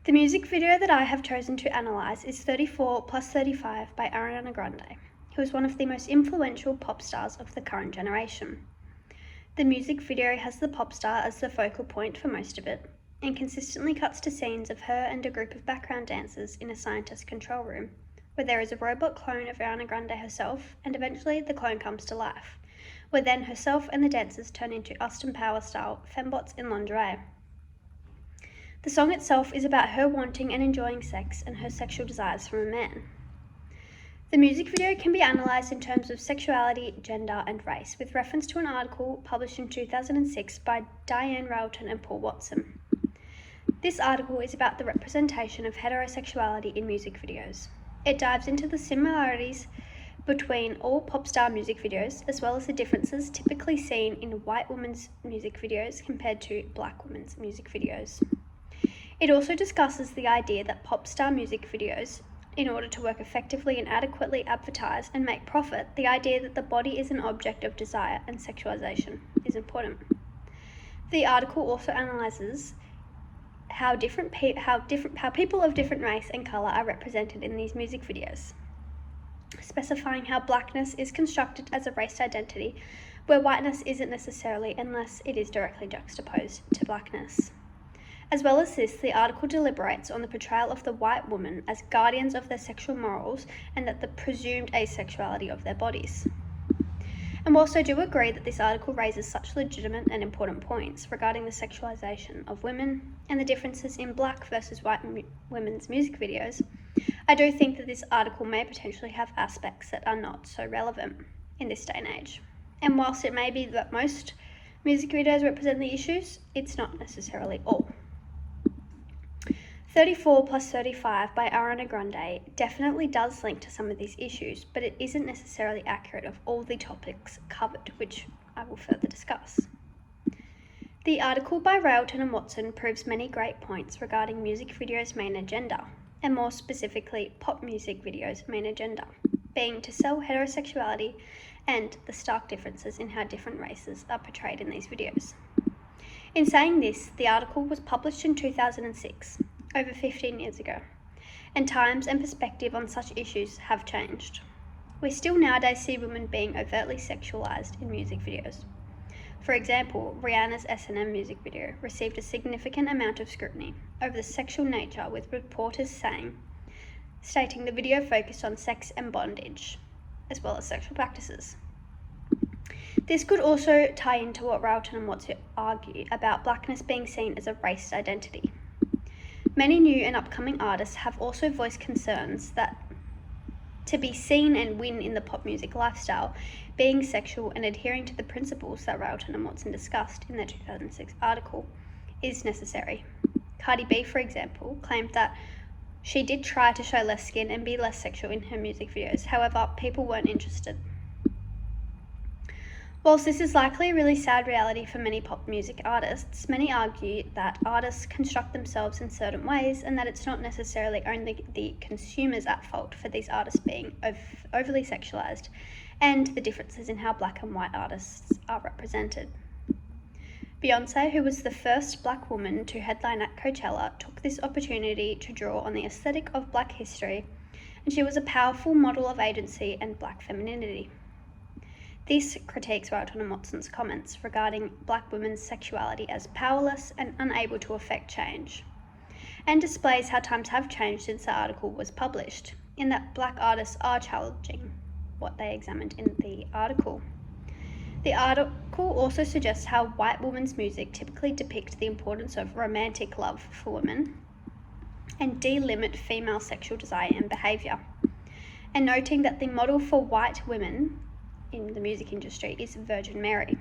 The music video that I have chosen to analyse is 34 plus 35 by Ariana Grande, who is one of the most influential pop stars of the current generation. The music video has the pop star as the focal point for most of it, and consistently cuts to scenes of her and a group of background dancers in a scientist control room, where there is a robot clone of Ariana Grande herself, and eventually the clone comes to life, where then herself and the dancers turn into Austin Powers style fembots in lingerie. The song itself is about her wanting and enjoying sex and her sexual desires from a man. The music video can be analysed in terms of sexuality, gender, and race, with reference to an article published in 2006 by Diane Railton and Paul Watson. This article is about the representation of heterosexuality in music videos. It dives into the similarities between all pop star music videos, as well as the differences typically seen in white women's music videos compared to black women's music videos. It also discusses the idea that pop star music videos, in order to work effectively and adequately advertise and make profit, the idea that the body is an object of desire and sexualization is important. The article also analyzes how people of different race and color are represented in these music videos, specifying how blackness is constructed as a race identity, where whiteness isn't necessarily unless it is directly juxtaposed to blackness. As well as this, the article deliberates on the portrayal of the white woman as guardians of their sexual morals and that the presumed asexuality of their bodies. And whilst I do agree that this article raises such legitimate and important points regarding the sexualization of women and the differences in black versus white women's music videos, I do think that this article may potentially have aspects that are not so relevant in this day and age. And whilst it may be that most music videos represent the issues, it's not necessarily all. 34 plus 35 by Ariana Grande definitely does link to some of these issues, but it isn't necessarily accurate of all the topics covered, which I will further discuss. The article by Railton and Watson proves many great points regarding music videos' main agenda, and more specifically pop music videos' main agenda, being to sell heterosexuality and the stark differences in how different races are portrayed in these videos. In saying this, the article was published in 2006, over 15 years ago, and times and perspective on such issues have changed. We still nowadays see women being overtly sexualized in music videos. For example, Rihanna's S&M music video received a significant amount of scrutiny over the sexual nature, with reporters stating the video focused on sex and bondage, as well as sexual practices. This could also tie into what Railton and Watson argue about blackness being seen as a race identity. Many new and upcoming artists have also voiced concerns that to be seen and win in the pop music lifestyle, being sexual and adhering to the principles that Railton and Watson discussed in their 2006 article is necessary. Cardi B, for example, claimed that she did try to show less skin and be less sexual in her music videos, however, people weren't interested. Whilst this is likely a really sad reality for many pop music artists, many argue that artists construct themselves in certain ways and that it's not necessarily only the consumers at fault for these artists being overly sexualized, and the differences in how black and white artists are represented. Beyoncé, who was the first black woman to headline at Coachella, took this opportunity to draw on the aesthetic of black history, and she was a powerful model of agency and black femininity. This critiques Railton and Watson's comments regarding black women's sexuality as powerless and unable to affect change, and displays how times have changed since the article was published, in that black artists are challenging what they examined in the article. The article also suggests how white women's music typically depict the importance of romantic love for women and delimit female sexual desire and behaviour, and noting that the model for white women in the music industry is Virgin Mary.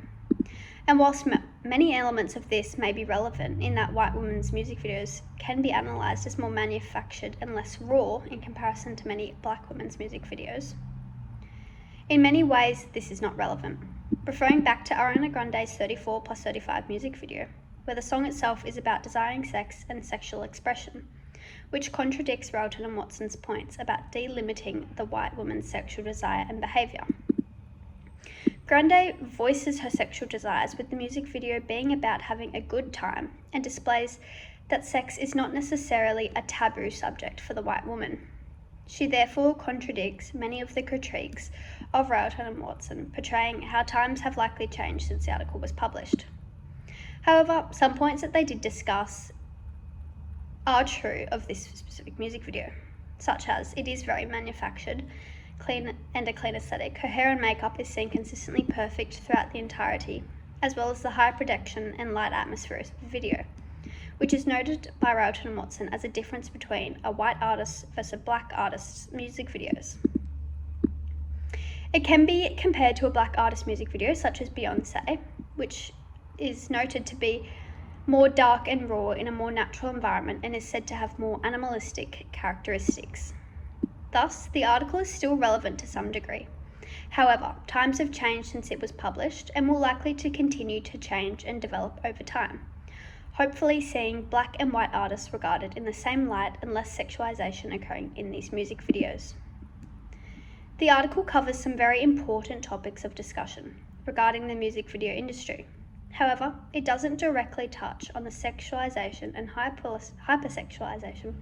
And whilst many elements of this may be relevant, in that white women's music videos can be analysed as more manufactured and less raw in comparison to many black women's music videos, in many ways this is not relevant. Referring back to Ariana Grande's 34 plus 35 music video, where the song itself is about desiring sex and sexual expression, which contradicts Railton and Watson's points about delimiting the white woman's sexual desire and behaviour. Grande voices her sexual desires, with the music video being about having a good time, and displays that sex is not necessarily a taboo subject for the white woman. She therefore contradicts many of the critiques of Railton and Watson, portraying how times have likely changed since the article was published. However, some points that they did discuss are true of this specific music video, such as it is very manufactured, clean and a clean aesthetic. Her hair and makeup is seen consistently perfect throughout the entirety, as well as the high production and light atmosphere of the video, which is noted by Railton and Watson as a difference between a white artist versus a black artist's music videos. It can be compared to a black artist music video such as Beyonce, which is noted to be more dark and raw in a more natural environment and is said to have more animalistic characteristics. Thus, the article is still relevant to some degree. However, times have changed since it was published and will likely to continue to change and develop over time, hopefully seeing black and white artists regarded in the same light and less sexualization occurring in these music videos. The article covers some very important topics of discussion regarding the music video industry. However, it doesn't directly touch on the sexualization and hypersexualization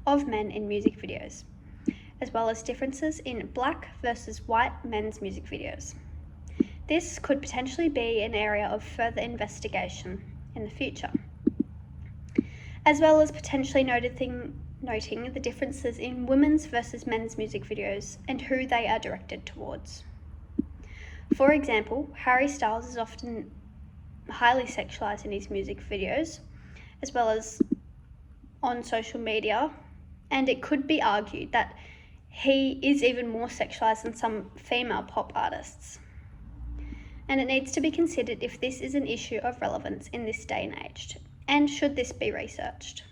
of men in music videos, as well as differences in black versus white men's music videos. This could potentially be an area of further investigation in the future, as well as potentially noting the differences in women's versus men's music videos and who they are directed towards. For example, Harry Styles is often highly sexualized in his music videos, as well as on social media, and it could be argued that he is even more sexualized than some female pop artists. And it needs to be considered if this is an issue of relevance in this day and age, and should this be researched.